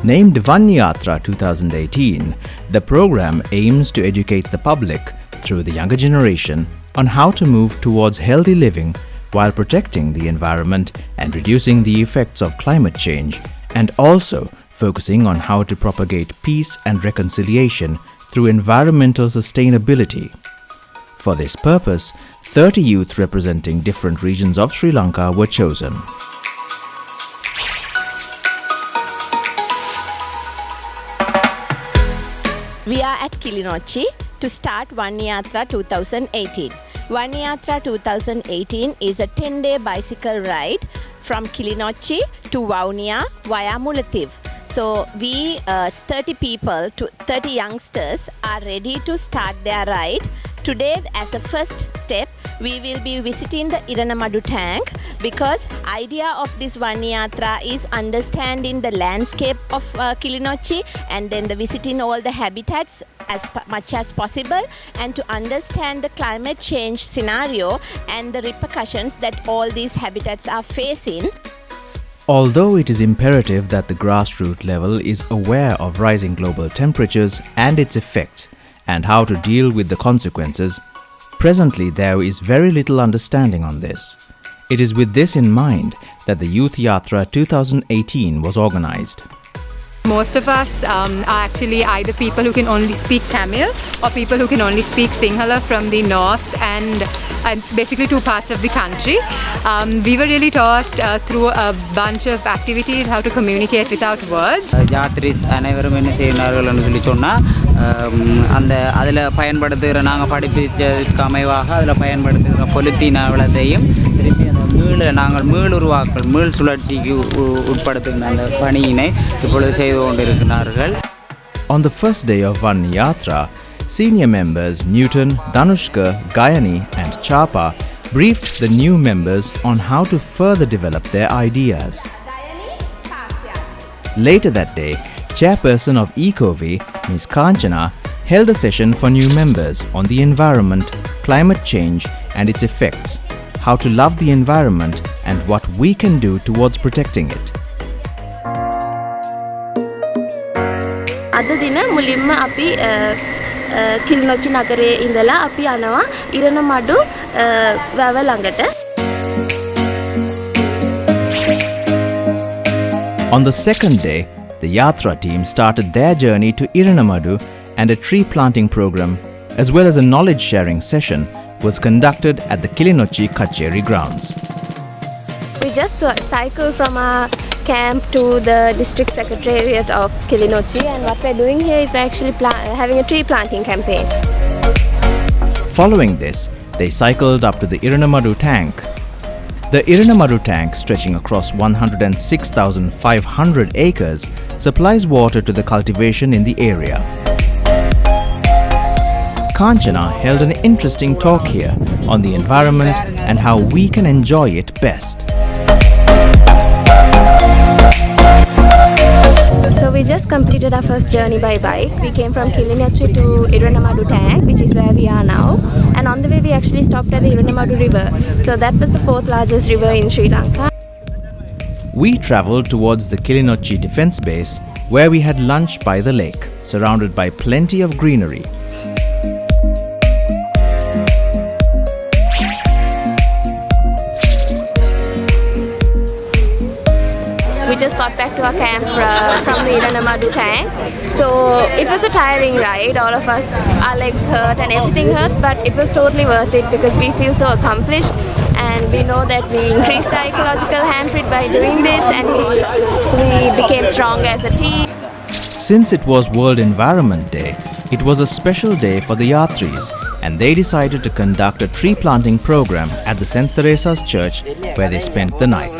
Named Vanni Yatra 2018, the program aims to educate the public through the younger generation on how to move towards healthy living while protecting the environment and reducing the effects of climate change, and also focusing on how to propagate peace and reconciliation through environmental sustainability. For this purpose, 30 youth representing different regions of Sri Lanka were chosen. We are at Kilinochchi to start Vanni Yatra 2018. Vanni Yatra 2018 is a 10-day bicycle ride from Kilinochchi to Vaunia via Mullaitivu. So we 30 people to 30 youngsters are ready to start their ride. Today, as a first step, we will be visiting the Iranamadu tank, because idea of this Vanni Yatra is understanding the landscape of Kilinochchi and then visiting all the habitats as much as possible, and to understand the climate change scenario and the repercussions that all these habitats are facing. Although it is imperative that the grassroots level is aware of rising global temperatures and its effects and how to deal with the consequences, presently there is very little understanding on this. It is with this in mind that the Youth Yathra 2018 was organized. Most of us are actually either people who can only speak Tamil or people who can only speak Sinhala from the north and basically two parts of the country. We were really taught through a bunch of activities how to communicate without words. Yathris அனைவரும் என்ன செய்கிறார்கள்னு சொல்லி சொன்னால் அந்த அதில் பயன்படுத்துகிற நாங்கள் படிப்புக்கு அமைவாக அதில் பயன்படுத்துகிற பொலித்தீன் அவலத்தையும் திருப்பி அந்த நாங்கள் மீளுருவாக்கல் மீள் சுழற்சிக்கு உட்படுத்துகிற அந்த பணியினை இப்பொழுது செய்து கொண்டிருக்கிறார்கள். On the first day of Vanni Yatra, senior members Newton, Danushka, Gayani and Chapa briefed the new members on how to further develop their ideas. Later that day, chairperson of EcoWay, Ms. Kanchana, held a session for new members on the environment, climate change and its effects, how to love the environment and what we can do towards protecting it. අද දින මුලින්ම අපි කිලිනොච්චි නගරයේ ඉඳලා අපි යනවා ඉරණමඩු වැව ළඟට. On the second day, the Yathra team started their journey to Iranamadu, and a tree planting program as well as a knowledge sharing session was conducted at the Kilinochchi Kacheri grounds. We just cycled from our camp to the district secretariat of Kilinochchi, and what we're doing here is we're actually having a tree planting campaign. Following this, they cycled up to the Iranamadu tank. The Iranamadu tank, stretching across 106,500 acres, supplies water to the cultivation in the area. Kanchana held an interesting talk here on the environment and how we can enjoy it best. So we just completed our first journey by bike. We came from Kilinochchi to Iranamadu tank, which is where we are now. And on the way we actually stopped at the Iranamadu river. So that was the fourth largest river in Sri Lanka. We travelled towards the Kilinochchi defence base, where we had lunch by the lake, surrounded by plenty of greenery. We just got back to our camp from the Iranamadu tank. So it was a tiring ride. All of us, our legs hurt and everything hurts, but it was totally worth it because we feel so accomplished, and we know that we increased our ecological handprint by doing this, and we became strong as a team. Since it was World Environment Day, it was a special day for the Yatris, and they decided to conduct a tree planting program at the St. Theresa's Church, where they spent the night.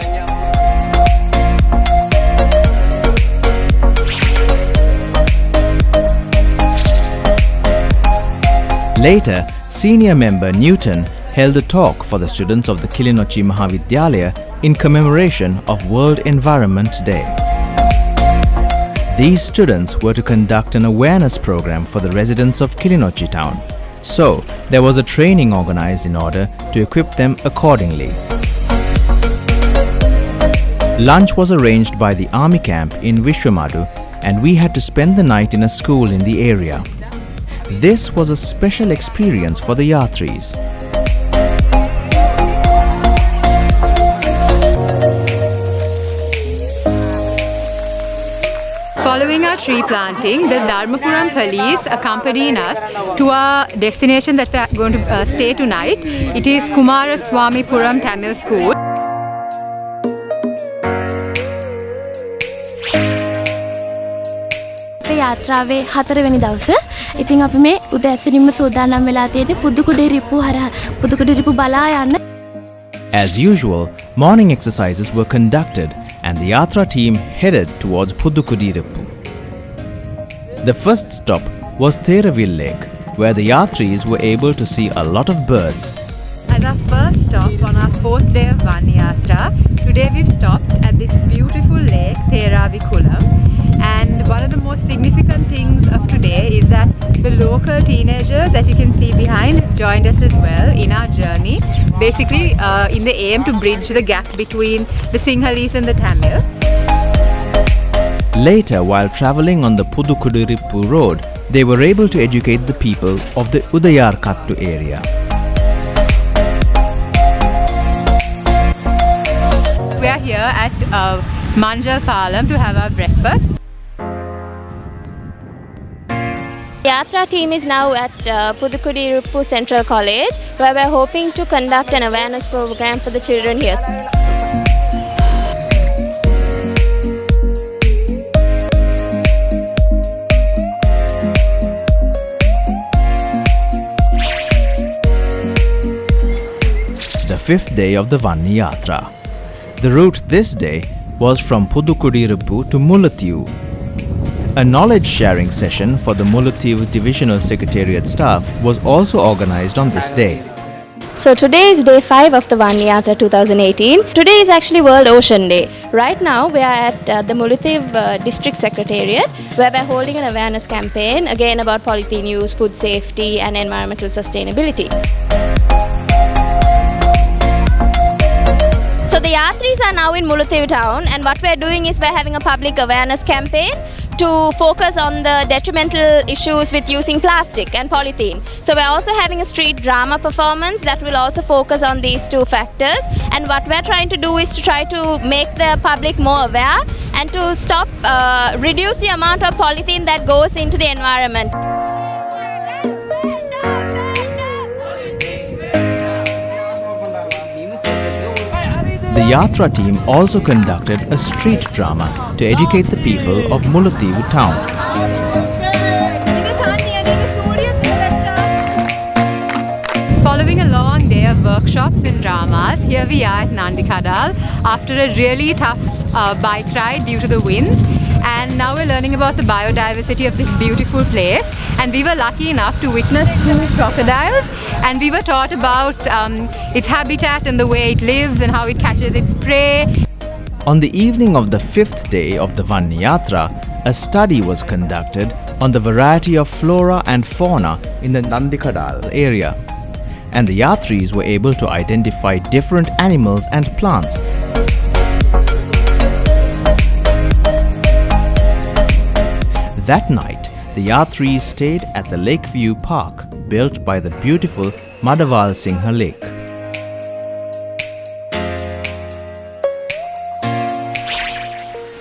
Later, senior member Newton held a talk for the students of the Kilinochchi Mahavidyalaya in commemoration of World Environment Day. These students were to conduct an awareness program for the residents of Kilinochchi town. So, there was a training organized in order to equip them accordingly. Lunch was arranged by the army camp in Vishwamadu, and we had to spend the night in a school in the area. This was a special experience for the Yatris. Following our tree planting, the Dharmapuram police accompanying us to our destination that we are going to stay tonight. It is Kumaraswamipuram Tamil School. යාත්‍රාවේ 4 වෙනි දවස. ඉතින් අපි මේ උදෑසනින්ම සූදානම් වෙලා තියෙන්නේ පුදුකුඩිරිප්පු බලා යන්න. As usual, morning exercises were conducted and the Yathra team headed towards Pudukudirippu. The first stop was Theravil Lake, where the Yatris were able to see a lot of birds. As our first stop on our 4th day of Vanni Yatra, today we've stopped at this beautiful lake, Theravikulam. And one of the most significant things of today is that the local teenagers, as you can see behind, have joined us as well in our journey. Basically, in the aim to bridge the gap between the Sinhalese and the Tamil. Later, while travelling on the Pudukudirippu road, they were able to educate the people of the Udayarkattu area. We are here at Manjal Palam to have our breakfast. Yathra team is now at Pudukudirippu Central College, where we're hoping to conduct an awareness program for the children here. The 5th day of the Vanni Yatra. The route this day was from Pudukudirippu to Mullatiu. A knowledge-sharing session for the Mullatiu Divisional Secretariat staff was also organized on this day. So today is day 5 of the Vanni Yatra 2018. Today is actually World Ocean Day. Right now we are at the Mullatiu District Secretariat, where we're holding an awareness campaign again about polythene use, food safety and environmental sustainability. So the Yatris are now in Mullatiu town, and what we're doing is we're having a public awareness campaign to focus on the detrimental issues with using plastic and polythene. So we're also having a street drama performance that will also focus on these two factors, and what we're trying to do is to try to make the public more aware and to reduce the amount of polythene that goes into the environment. The Yathra team also conducted a street drama to educate the people of Mullatiu town. Following a long day of workshops and dramas, here we are at Nandikadal after a really tough bike ride due to the winds. And now we're learning about the biodiversity of this beautiful place. And we were lucky enough to witness 2 crocodiles, and we were taught about its habitat and the way it lives and how it catches its prey. On the evening of the 5th day of the Vanni Yatra, a study was conducted on the variety of flora and fauna in the Nandikadal area. And the Yatris were able to identify different animals and plants. That night, the Yatris stayed at the Lakeview Park, built by the beautiful Madaval Singha Lake.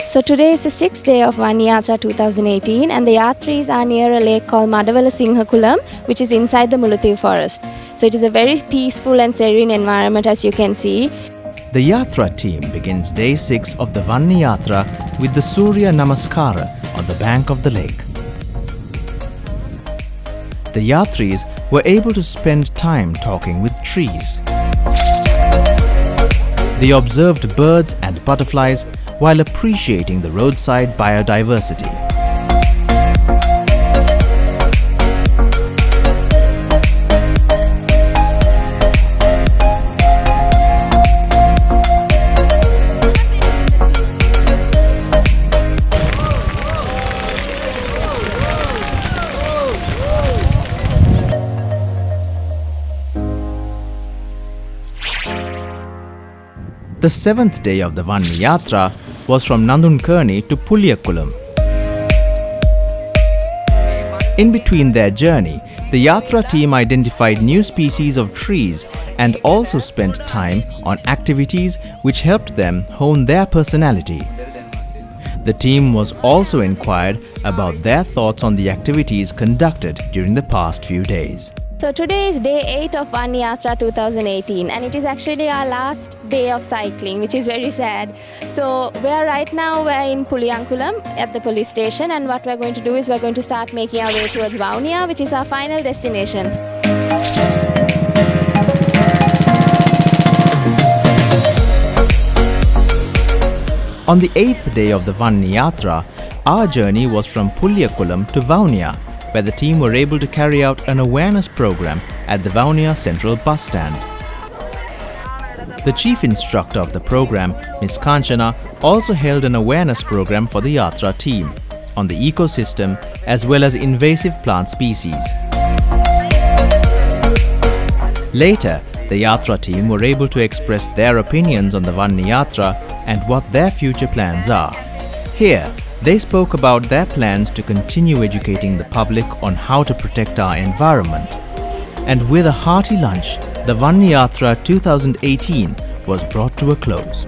So today is the 6th day of Vanni Yatra 2018, and the Yatris are near a lake called Madavala Singhakulam, which is inside the Mullatiu forest. So it is a very peaceful and serene environment, as you can see. The Yathra team begins day 6 of the Vanni Yatra with the Surya Namaskara on the bank of the lake. The Yatris were able to spend time talking with trees. They observed birds and butterflies while appreciating the roadside biodiversity. The 7th day of the Vanni Yatra was from Nandunkerni to Pulyakulam. In between their journey, the Yathra team identified new species of trees and also spent time on activities which helped them hone their personality. The team was also inquired about their thoughts on the activities conducted during the past few days. So today is day 8 of Vanni Yatra 2018 and it is actually our last day of cycling, which is very sad. So right now we're in Puliyankulam at the police station, and what we're going to do is we're going to start making our way towards Vaunia, which is our final destination. On the 8th day of the Vanni Yatra, our journey was from Puliyankulam to Vaunia, where the team were able to carry out an awareness program at the Vaunia Central Bus Stand. The chief instructor of the program, Ms. Kanchana, also held an awareness program for the Yathra team on the ecosystem as well as invasive plant species. Later, the Yathra team were able to express their opinions on the Vanni Yatra and what their future plans are. Here, they spoke about their plans to continue educating the public on how to protect our environment. And with a hearty lunch, the Vanni Yatra 2018 was brought to a close.